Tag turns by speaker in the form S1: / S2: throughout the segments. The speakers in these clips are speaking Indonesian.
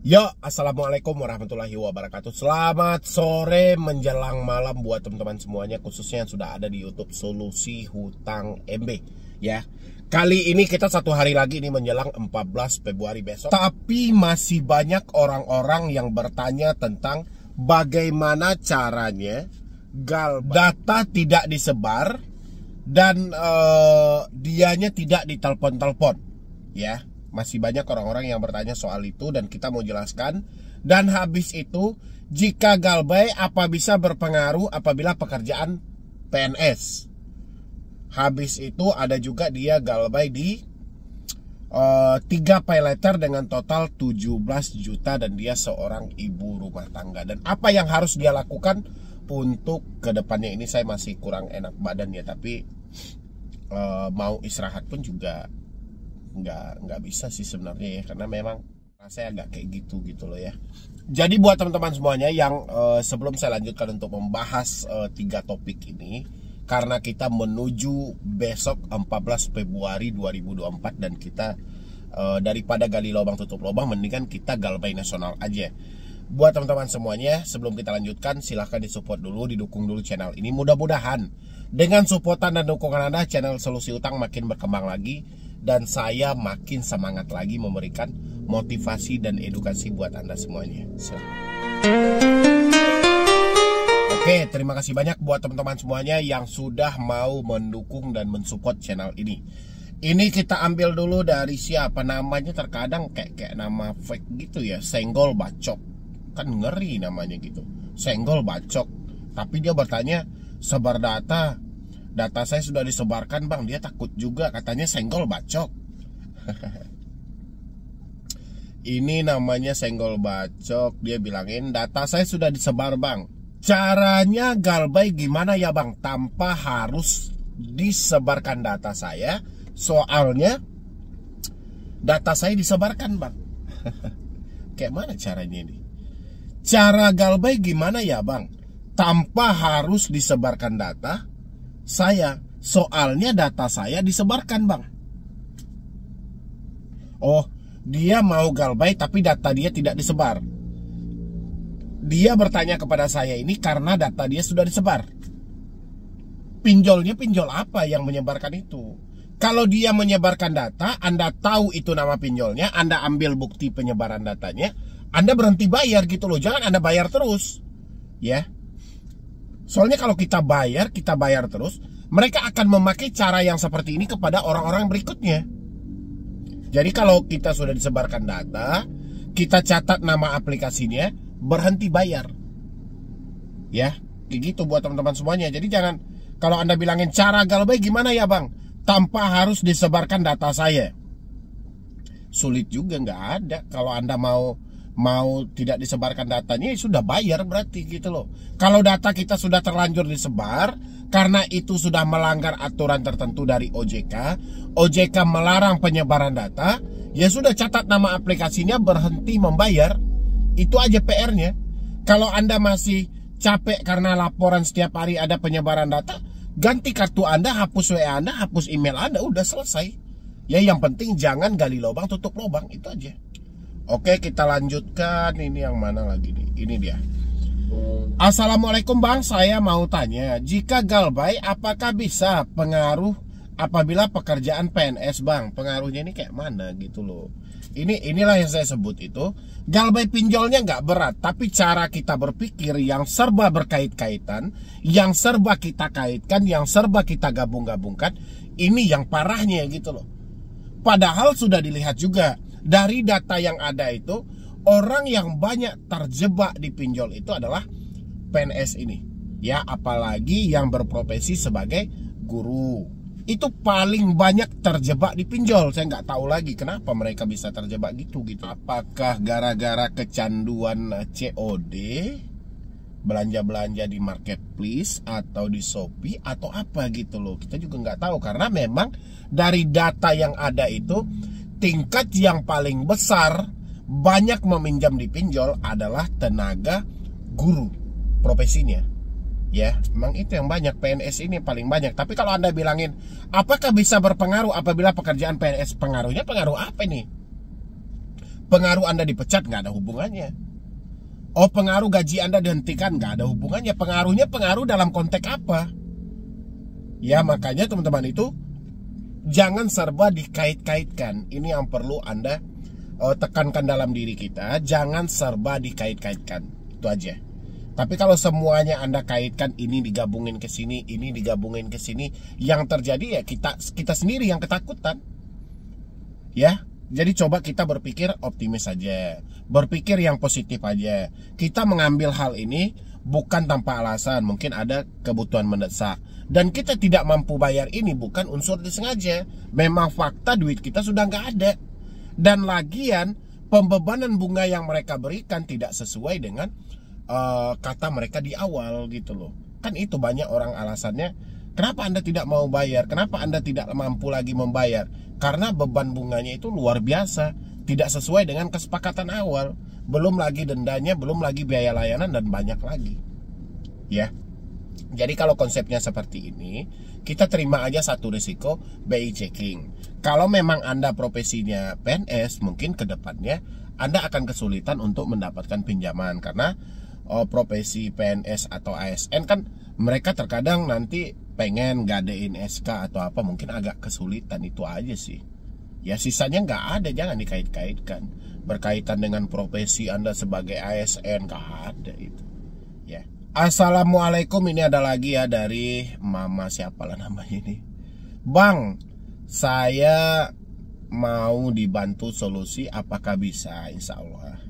S1: Yo, assalamualaikum warahmatullahi wabarakatuh. Selamat sore menjelang malam buat teman-teman semuanya, khususnya yang sudah ada di YouTube Solusi Hutang MB. Ya, kali ini kita satu hari lagi ini menjelang 14 Februari besok. Tapi masih banyak orang-orang yang bertanya tentang bagaimana caranya data tidak disebar dan dianya tidak ditelepon-telepon. Ya. Masih banyak orang-orang yang bertanya soal itu dan kita mau jelaskan. Dan habis itu, jika Galbay apa bisa berpengaruh apabila pekerjaan PNS. Habis itu ada juga dia Galbay di 3 pay letter dengan total 17 juta dan dia seorang ibu rumah tangga. Dan apa yang harus dia lakukan untuk kedepannya ini saya masih kurang enak badan ya. Tapi mau istirahat pun juga nggak bisa sih sebenarnya ya, karena memang rasanya agak kayak gitu loh ya. Jadi buat teman-teman semuanya yang sebelum saya lanjutkan untuk membahas 3 topik ini, karena kita menuju besok 14 Februari 2024 dan kita daripada gali lubang tutup lubang, mendingan kita Galbay nasional aja. Buat teman-teman semuanya, sebelum kita lanjutkan silahkan disupport dulu, didukung dulu channel ini. Mudah-mudahan dengan supportan dan dukungan Anda, channel Solusi Hutang makin berkembang lagi dan saya makin semangat lagi memberikan motivasi dan edukasi buat Anda semuanya. Oke, terima kasih banyak buat teman-teman semuanya yang sudah mau mendukung dan mensupport channel ini. Ini kita ambil dulu dari siapa namanya, terkadang kayak nama fake gitu ya, Senggol Bacok. Kan ngeri namanya gitu, Senggol Bacok. Tapi dia bertanya, sebar data saya sudah disebarkan bang. Dia takut juga, katanya Senggol Bacok. Ini namanya Senggol Bacok. Dia bilangin data saya sudah disebar bang. Caranya Galbay gimana ya bang tanpa harus disebarkan data saya? Soalnya data saya disebarkan bang. Kayak mana caranya ini? Cara Galbay gimana ya bang tanpa harus disebarkan data saya? Soalnya data saya disebarkan bang. Oh, dia mau Galbay tapi data dia tidak disebar. Dia bertanya kepada saya ini karena data dia sudah disebar. Pinjolnya pinjol apa yang menyebarkan itu? Kalau dia menyebarkan data, Anda tahu itu nama pinjolnya, Anda ambil bukti penyebaran datanya, Anda berhenti bayar gitu loh. Jangan Anda bayar terus. Ya. Soalnya kalau kita bayar terus, mereka akan memakai cara yang seperti ini kepada orang-orang berikutnya. Jadi kalau kita sudah disebarkan data, kita catat nama aplikasinya, berhenti bayar. Ya, kayak gitu buat teman-teman semuanya. Jadi jangan, kalau Anda bilangin cara Galbay gimana ya bang tanpa harus disebarkan data saya, sulit juga, nggak ada. Kalau Anda mau tidak disebarkan datanya, ya sudah bayar berarti gitu loh. Kalau data kita sudah terlanjur disebar karena itu sudah melanggar aturan tertentu dari OJK melarang penyebaran data, ya sudah catat nama aplikasinya, berhenti membayar. Itu aja PR-nya. Kalau Anda masih capek karena laporan setiap hari ada penyebaran data, ganti kartu Anda, hapus WA Anda, hapus email Anda, udah selesai. Ya yang penting jangan gali lubang tutup lubang, itu aja. Oke, kita lanjutkan. Ini yang mana lagi nih? Ini dia. Assalamualaikum bang, saya mau tanya, jika Galbay apakah bisa pengaruh apabila pekerjaan PNS bang? Pengaruhnya ini kayak mana gitu loh. Inilah yang saya sebut itu. Galbay pinjolnya nggak berat, tapi cara kita berpikir yang serba berkait-kaitan, yang serba kita kaitkan, yang serba kita gabung-gabungkan, ini yang parahnya gitu loh. Padahal sudah dilihat juga dari data yang ada itu, orang yang banyak terjebak di pinjol itu adalah PNS ini. Ya, apalagi yang berprofesi sebagai guru. Itu paling banyak terjebak di pinjol. Saya nggak tahu lagi kenapa mereka bisa terjebak gitu. Apakah gara-gara kecanduan COD, belanja-belanja di marketplace atau di Shopee atau apa gitu loh. Kita juga nggak tahu, karena memang dari data yang ada itu, tingkat yang paling besar banyak meminjam di pinjol adalah tenaga guru profesinya. Ya, memang itu yang banyak, PNS ini paling banyak. Tapi kalau Anda bilangin, apakah bisa berpengaruh apabila pekerjaan PNS? Pengaruhnya pengaruh apa nih? Pengaruh Anda dipecat nggak ada hubungannya. Oh, pengaruh gaji Anda dihentikan nggak ada hubungannya. Pengaruhnya pengaruh dalam konteks apa? Ya, makanya teman-teman itu jangan serba dikait-kaitkan. Ini yang perlu Anda tekankan dalam diri kita. Jangan serba dikait-kaitkan. Itu aja. Tapi kalau semuanya Anda kaitkan, ini digabungin ke sini, ini digabungin ke sini, yang terjadi ya kita sendiri yang ketakutan. Ya, jadi coba kita berpikir optimis aja, berpikir yang positif aja. Kita mengambil hal ini bukan tanpa alasan, mungkin ada kebutuhan mendesak. Dan kita tidak mampu bayar ini bukan unsur disengaja. Memang fakta duit kita sudah nggak ada. Dan lagian pembebanan bunga yang mereka berikan tidak sesuai dengan kata mereka di awal gitu loh. Kan itu banyak orang alasannya, kenapa Anda tidak mau bayar, kenapa Anda tidak mampu lagi membayar. Karena beban bunganya itu luar biasa, tidak sesuai dengan kesepakatan awal. Belum lagi dendanya, belum lagi biaya layanan, dan banyak lagi. Ya, jadi kalau konsepnya seperti ini, kita terima aja satu risiko, BI checking. Kalau memang Anda profesinya PNS, mungkin ke depannya Anda akan kesulitan untuk mendapatkan pinjaman. Karena profesi PNS atau ASN kan mereka terkadang nanti pengen gadein SK atau apa, mungkin agak kesulitan. Itu aja sih. Ya, sisanya nggak ada, jangan dikait-kaitkan. Berkaitan dengan profesi Anda sebagai ASN, nggak ada itu. Ya. Assalamualaikum, ini ada lagi ya dari Mama siapalah namanya ini. Bang, saya mau dibantu solusi, apakah bisa? Insya Allah.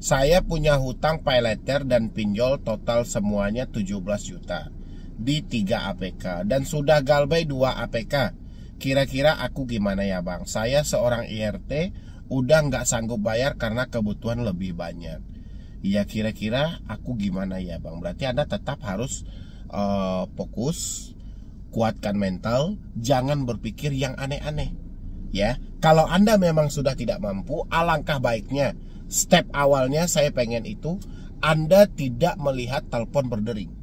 S1: Saya punya hutang pay letter dan pinjol total semuanya 17 juta di 3 APK dan sudah galbay 2 APK. Kira-kira aku gimana ya bang? Saya seorang IRT udah nggak sanggup bayar karena kebutuhan lebih banyak. Ya, kira-kira aku gimana ya bang? Berarti Anda tetap harus fokus, kuatkan mental, jangan berpikir yang aneh-aneh. Ya, kalau Anda memang sudah tidak mampu, alangkah baiknya step awalnya saya pengen itu Anda tidak melihat telepon berdering,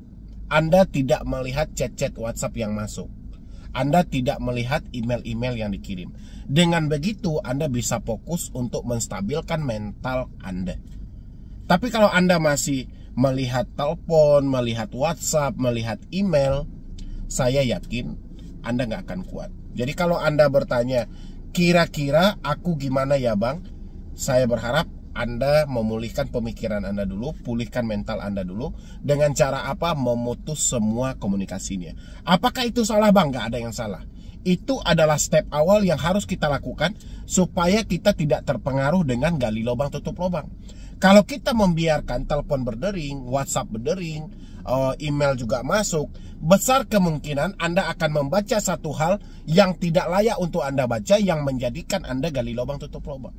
S1: Anda tidak melihat chat-chat WhatsApp yang masuk, Anda tidak melihat email-email yang dikirim. Dengan begitu Anda bisa fokus untuk menstabilkan mental Anda. Tapi kalau Anda masih melihat telepon, melihat WhatsApp, melihat email, saya yakin Anda nggak akan kuat. Jadi kalau Anda bertanya, kira-kira aku gimana ya bang? Saya berharap Anda memulihkan pemikiran Anda dulu, pulihkan mental Anda dulu. Dengan cara apa? Memutus semua komunikasinya. Apakah itu salah bang? Nggak ada yang salah. Itu adalah step awal yang harus kita lakukan supaya kita tidak terpengaruh dengan gali lubang tutup lubang. Kalau kita membiarkan telepon berdering, WhatsApp berdering, email juga masuk, besar kemungkinan Anda akan membaca satu hal yang tidak layak untuk Anda baca, yang menjadikan Anda gali lubang tutup lubang.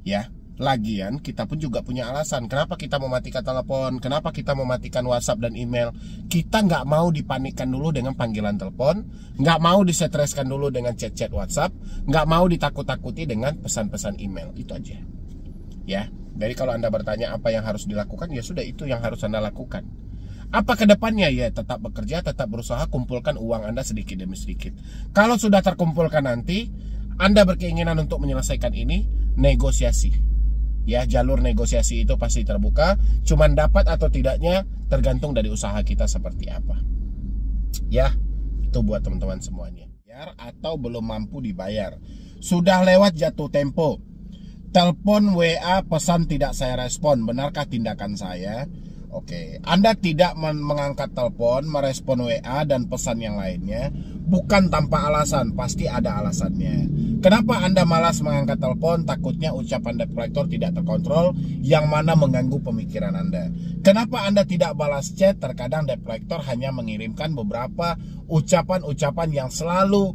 S1: Ya, lagian kita pun juga punya alasan kenapa kita mematikan telepon, kenapa kita mematikan WhatsApp dan email. Kita nggak mau dipanikkan dulu dengan panggilan telepon, nggak mau disetreskan dulu dengan chat-chat WhatsApp, nggak mau ditakut-takuti dengan pesan-pesan email. Itu aja. Ya, jadi kalau Anda bertanya apa yang harus dilakukan, ya sudah, itu yang harus Anda lakukan. Apa ke depannya? Ya tetap bekerja, tetap berusaha, kumpulkan uang Anda sedikit demi sedikit. Kalau sudah terkumpulkan nanti, Anda berkeinginan untuk menyelesaikan ini, negosiasi. Ya, jalur negosiasi itu pasti terbuka. Cuman dapat atau tidaknya tergantung dari usaha kita seperti apa. Ya, itu buat teman-teman semuanya. Atau belum mampu dibayar, sudah lewat jatuh tempo, telepon, WA, pesan tidak saya respon. Benarkah tindakan saya? Oke, Anda tidak mengangkat telepon, merespon WA dan pesan yang lainnya bukan tanpa alasan, pasti ada alasannya. Kenapa Anda malas mengangkat telepon? Takutnya ucapan debt collector tidak terkontrol, yang mana mengganggu pemikiran Anda. Kenapa Anda tidak balas chat? Terkadang debt collector hanya mengirimkan beberapa ucapan-ucapan yang selalu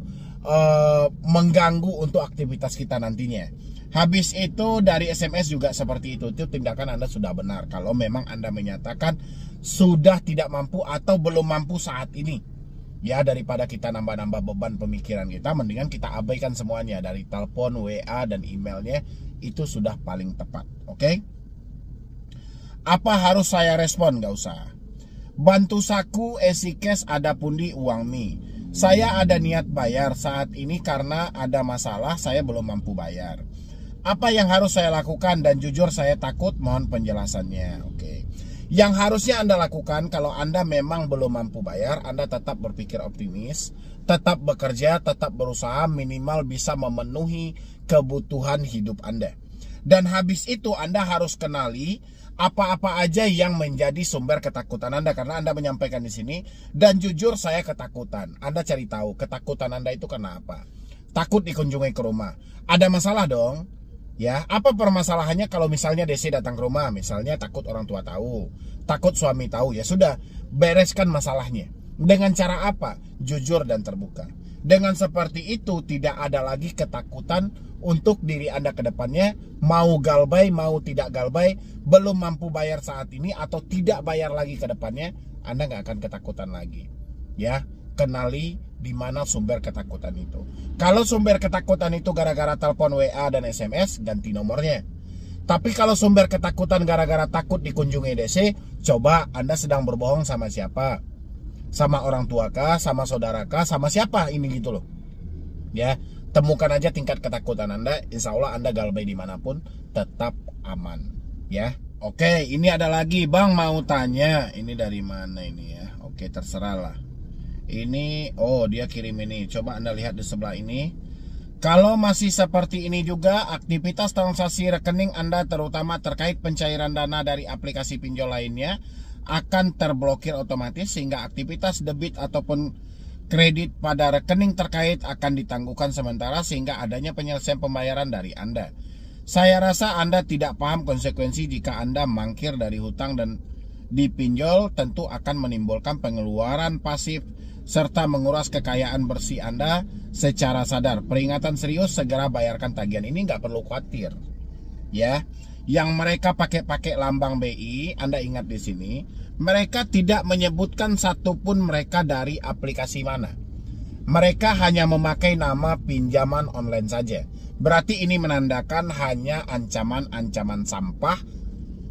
S1: mengganggu untuk aktivitas kita nantinya. Habis itu dari SMS juga seperti itu. Itu tindakan Anda sudah benar kalau memang Anda menyatakan sudah tidak mampu atau belum mampu saat ini. Ya, daripada kita nambah-nambah beban pemikiran kita, mendingan kita abaikan semuanya. Dari telepon, WA, dan emailnya, itu sudah paling tepat. Oke? Apa harus saya respon? Gak usah. Bantu saku, esi cash, ada pundi uang mie. Saya ada niat bayar saat ini karena ada masalah, saya belum mampu bayar. Apa yang harus saya lakukan? Dan jujur saya takut, mohon penjelasannya. Oke. Yang harusnya Anda lakukan kalau Anda memang belum mampu bayar, Anda tetap berpikir optimis, tetap bekerja, tetap berusaha minimal bisa memenuhi kebutuhan hidup Anda. Dan habis itu Anda harus kenali apa-apa aja yang menjadi sumber ketakutan Anda, karena Anda menyampaikan di sini. Dan jujur saya ketakutan. Anda cari tahu ketakutan Anda itu kenapa? Takut dikunjungi ke rumah. Ada masalah dong. Ya, apa permasalahannya kalau misalnya DC datang ke rumah? Misalnya takut orang tua tahu, takut suami tahu. Ya sudah, bereskan masalahnya. Dengan cara apa? Jujur dan terbuka. Dengan seperti itu tidak ada lagi ketakutan untuk diri Anda ke depannya. Mau galbay, mau tidak galbay, belum mampu bayar saat ini atau tidak bayar lagi ke depannya, Anda nggak akan ketakutan lagi. Ya, kenali di mana sumber ketakutan itu. Kalau sumber ketakutan itu gara-gara telepon WA dan SMS, ganti nomornya. Tapi kalau sumber ketakutan gara-gara takut dikunjungi DC, coba Anda sedang berbohong sama siapa? Sama orang tua kah? Sama saudara kah? Sama siapa ini gitu loh. Ya, temukan aja tingkat ketakutan Anda. Insya Allah Anda galbay dimanapun tetap aman. Ya, oke. Ini ada lagi, Bang mau tanya. Ini dari mana ini ya? Oke, terserah lah. Ini, oh dia kirim ini. Coba Anda lihat di sebelah ini. Kalau masih seperti ini juga, aktivitas transaksi rekening Anda terutama terkait pencairan dana dari aplikasi pinjol lainnya akan terblokir otomatis, sehingga aktivitas debit ataupun kredit pada rekening terkait akan ditangguhkan sementara sehingga adanya penyelesaian pembayaran dari Anda. Saya rasa Anda tidak paham konsekuensi jika Anda mangkir dari hutang dan dipinjol, tentu akan menimbulkan pengeluaran pasif serta menguras kekayaan bersih Anda secara sadar. Peringatan serius, segera bayarkan tagihan ini, nggak perlu khawatir. Ya, yang mereka pakai lambang BI, Anda ingat di sini, mereka tidak menyebutkan satupun mereka dari aplikasi mana. Mereka hanya memakai nama pinjaman online saja. Berarti ini menandakan hanya ancaman-ancaman sampah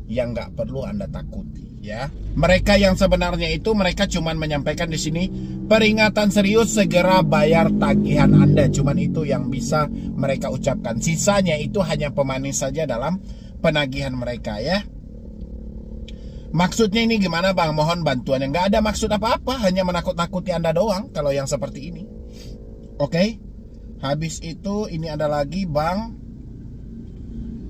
S1: yang nggak perlu Anda takuti. Ya, mereka yang sebenarnya itu mereka cuman menyampaikan di sini peringatan serius, segera bayar tagihan Anda. Cuman itu yang bisa mereka ucapkan. Sisanya itu hanya pemanis saja dalam penagihan mereka ya. Maksudnya ini gimana Bang? Mohon bantuan. Yang nggak ada maksud apa-apa, hanya menakut-nakuti Anda doang kalau yang seperti ini. Oke. Habis itu ini ada lagi Bang.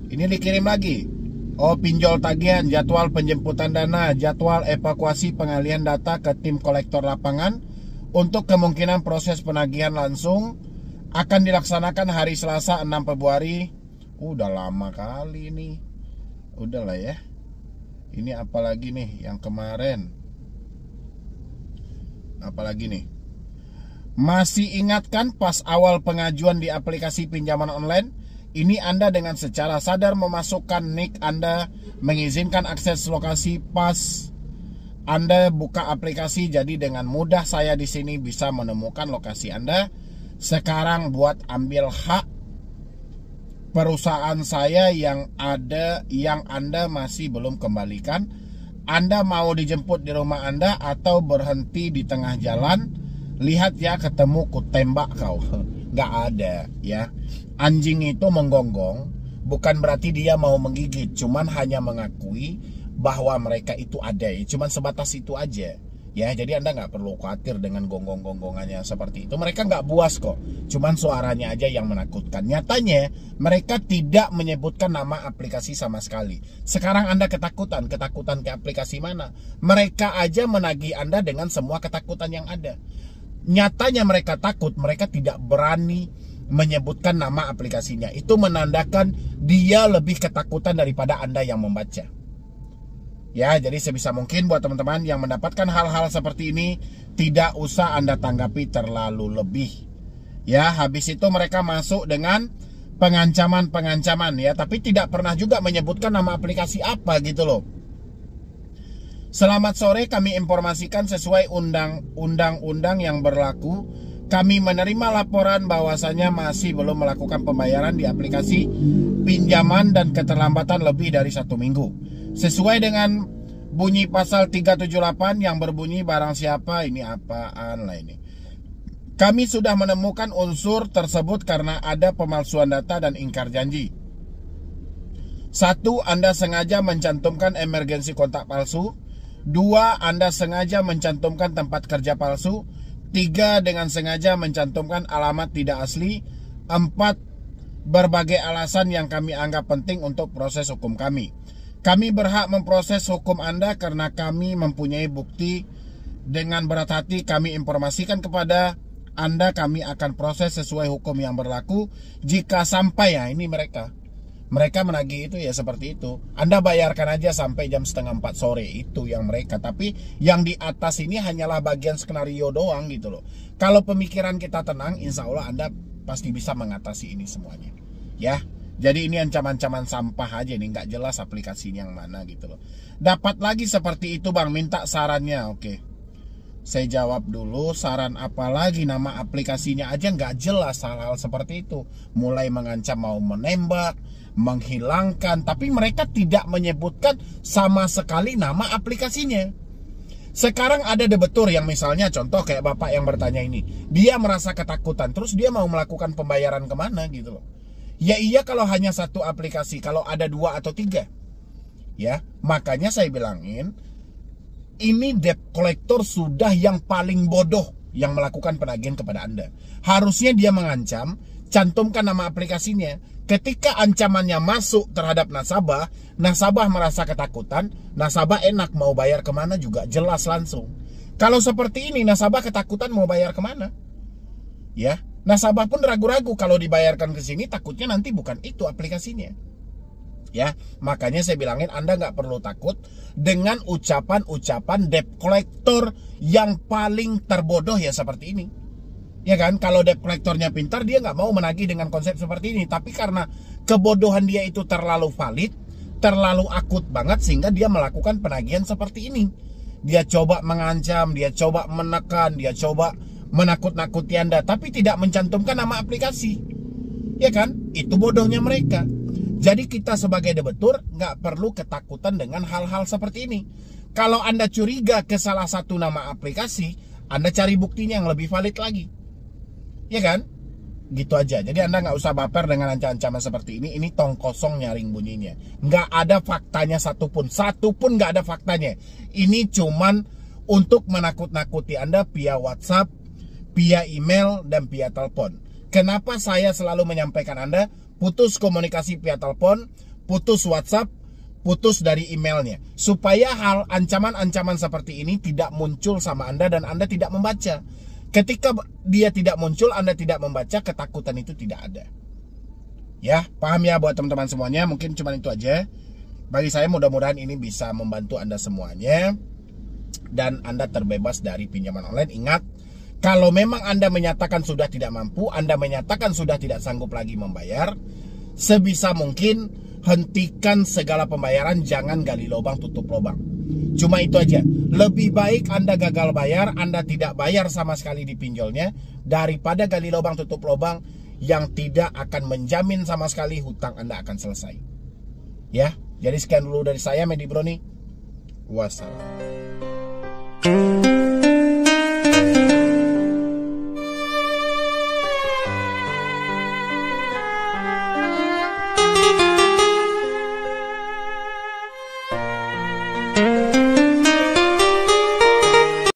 S1: Ini dikirim lagi. Oh, pinjol tagihan, jadwal penjemputan dana, jadwal evakuasi pengalihan data ke tim kolektor lapangan. Untuk kemungkinan proses penagihan langsung akan dilaksanakan hari Selasa 6 Februari. Udah lama kali ini. Udahlah ya. Ini apalagi nih yang kemarin. Apalagi nih. Masih ingat kan pas awal pengajuan di aplikasi pinjaman online? Ini Anda dengan secara sadar memasukkan NIK Anda, mengizinkan akses lokasi pas Anda buka aplikasi, jadi dengan mudah saya di sini bisa menemukan lokasi Anda. Sekarang buat ambil hak perusahaan saya yang Anda masih belum kembalikan. Anda mau dijemput di rumah Anda atau berhenti di tengah jalan? Lihat ya, ketemu ku tembak kau. Gak ada ya. Anjing itu menggonggong bukan berarti dia mau menggigit, cuman hanya mengakui bahwa mereka itu ada. Cuman sebatas itu aja ya. Jadi Anda nggak perlu khawatir dengan gonggong-gonggongannya seperti itu. Mereka nggak buas kok, cuman suaranya aja yang menakutkan. Nyatanya mereka tidak menyebutkan nama aplikasi sama sekali. Sekarang Anda ketakutan ke aplikasi mana? Mereka aja menagih Anda dengan semua ketakutan yang ada. Nyatanya mereka takut, mereka tidak berani menyebutkan nama aplikasinya. Itu menandakan dia lebih ketakutan daripada Anda yang membaca. Ya, jadi sebisa mungkin buat teman-teman yang mendapatkan hal-hal seperti ini, tidak usah Anda tanggapi terlalu lebih. Ya, habis itu mereka masuk dengan pengancaman ya, tapi tidak pernah juga menyebutkan nama aplikasi apa gitu loh. Selamat sore, kami informasikan sesuai undang-undang yang berlaku. Kami menerima laporan bahwasanya masih belum melakukan pembayaran di aplikasi pinjaman dan keterlambatan lebih dari 1 minggu. Sesuai dengan bunyi pasal 378 yang berbunyi barang siapa, ini apaan lah ini. Kami sudah menemukan unsur tersebut karena ada pemalsuan data dan ingkar janji. 1. Anda sengaja mencantumkan emergensi kontak palsu. 2. Anda sengaja mencantumkan tempat kerja palsu. 3. Dengan sengaja mencantumkan alamat tidak asli. 4. Berbagai alasan yang kami anggap penting untuk proses hukum kami. Kami berhak memproses hukum Anda karena kami mempunyai bukti. Dengan berat hati kami informasikan kepada Anda kami akan proses sesuai hukum yang berlaku. Jika sampai, ya ini mereka menagih itu ya seperti itu. Anda bayarkan aja sampai jam 3:30 sore, itu yang mereka. Tapi yang di atas ini hanyalah bagian skenario doang gitu loh. Kalau pemikiran kita tenang, insya Allah Anda pasti bisa mengatasi ini semuanya. Ya, jadi ini ancaman-ancaman sampah aja nih, nggak jelas aplikasinya yang mana gitu loh. Dapat lagi seperti itu bang, minta sarannya. Oke, saya jawab dulu, saran apa lagi? Nama aplikasinya aja nggak jelas, hal-hal seperti itu. Mulai mengancam mau menembak, menghilangkan, tapi mereka tidak menyebutkan sama sekali nama aplikasinya. Sekarang ada debetur yang misalnya contoh kayak bapak yang bertanya ini, dia merasa ketakutan, terus dia mau melakukan pembayaran kemana gitu loh. Ya iya kalau hanya satu aplikasi, kalau ada 2 atau 3. Ya, makanya saya bilangin, ini debt collector sudah yang paling bodoh yang melakukan penagihan kepada Anda. Harusnya dia mengancam, cantumkan nama aplikasinya. Ketika ancamannya masuk terhadap nasabah, nasabah merasa ketakutan, nasabah enak mau bayar kemana juga jelas langsung. Kalau seperti ini, nasabah ketakutan mau bayar kemana? Ya, nasabah pun ragu-ragu kalau dibayarkan ke sini, takutnya nanti bukan itu aplikasinya. Ya, makanya saya bilangin Anda nggak perlu takut dengan ucapan-ucapan debt collector yang paling terbodoh ya seperti ini. Ya kan, kalau debt collectornya pintar dia nggak mau menagih dengan konsep seperti ini. Tapi karena kebodohan dia itu terlalu valid, terlalu akut banget sehingga dia melakukan penagihan seperti ini. Dia coba mengancam, dia coba menekan, dia coba menakut-nakuti Anda, tapi tidak mencantumkan nama aplikasi. Ya kan, itu bodohnya mereka. Jadi kita sebagai debetur nggak perlu ketakutan dengan hal-hal seperti ini. Kalau Anda curiga ke salah satu nama aplikasi, Anda cari buktinya yang lebih valid lagi. Ya kan? Gitu aja. Jadi Anda nggak usah baper dengan ancaman seperti ini. Ini tong kosong nyaring bunyinya. Nggak ada faktanya satupun. Satupun nggak ada faktanya. Ini cuman untuk menakut-nakuti Anda via WhatsApp, via email, dan via telepon. Kenapa saya selalu menyampaikan Anda putus komunikasi via telepon, putus WhatsApp, putus dari emailnya, supaya hal ancaman-ancaman seperti ini tidak muncul sama Anda dan Anda tidak membaca. Ketika dia tidak muncul, Anda tidak membaca, ketakutan itu tidak ada. Ya, paham ya buat teman-teman semuanya. Mungkin cuma itu aja. Bagi saya mudah-mudahan ini bisa membantu Anda semuanya dan Anda terbebas dari pinjaman online. Ingat, kalau memang Anda menyatakan sudah tidak mampu, Anda menyatakan sudah tidak sanggup lagi membayar, sebisa mungkin hentikan segala pembayaran, jangan gali lubang tutup lubang. Cuma itu aja. Lebih baik Anda gagal bayar, Anda tidak bayar sama sekali di pinjolnya, daripada gali lubang tutup lubang yang tidak akan menjamin sama sekali hutang Anda akan selesai. Ya, jadi sekian dulu dari saya, Medi Broni. Wassalam.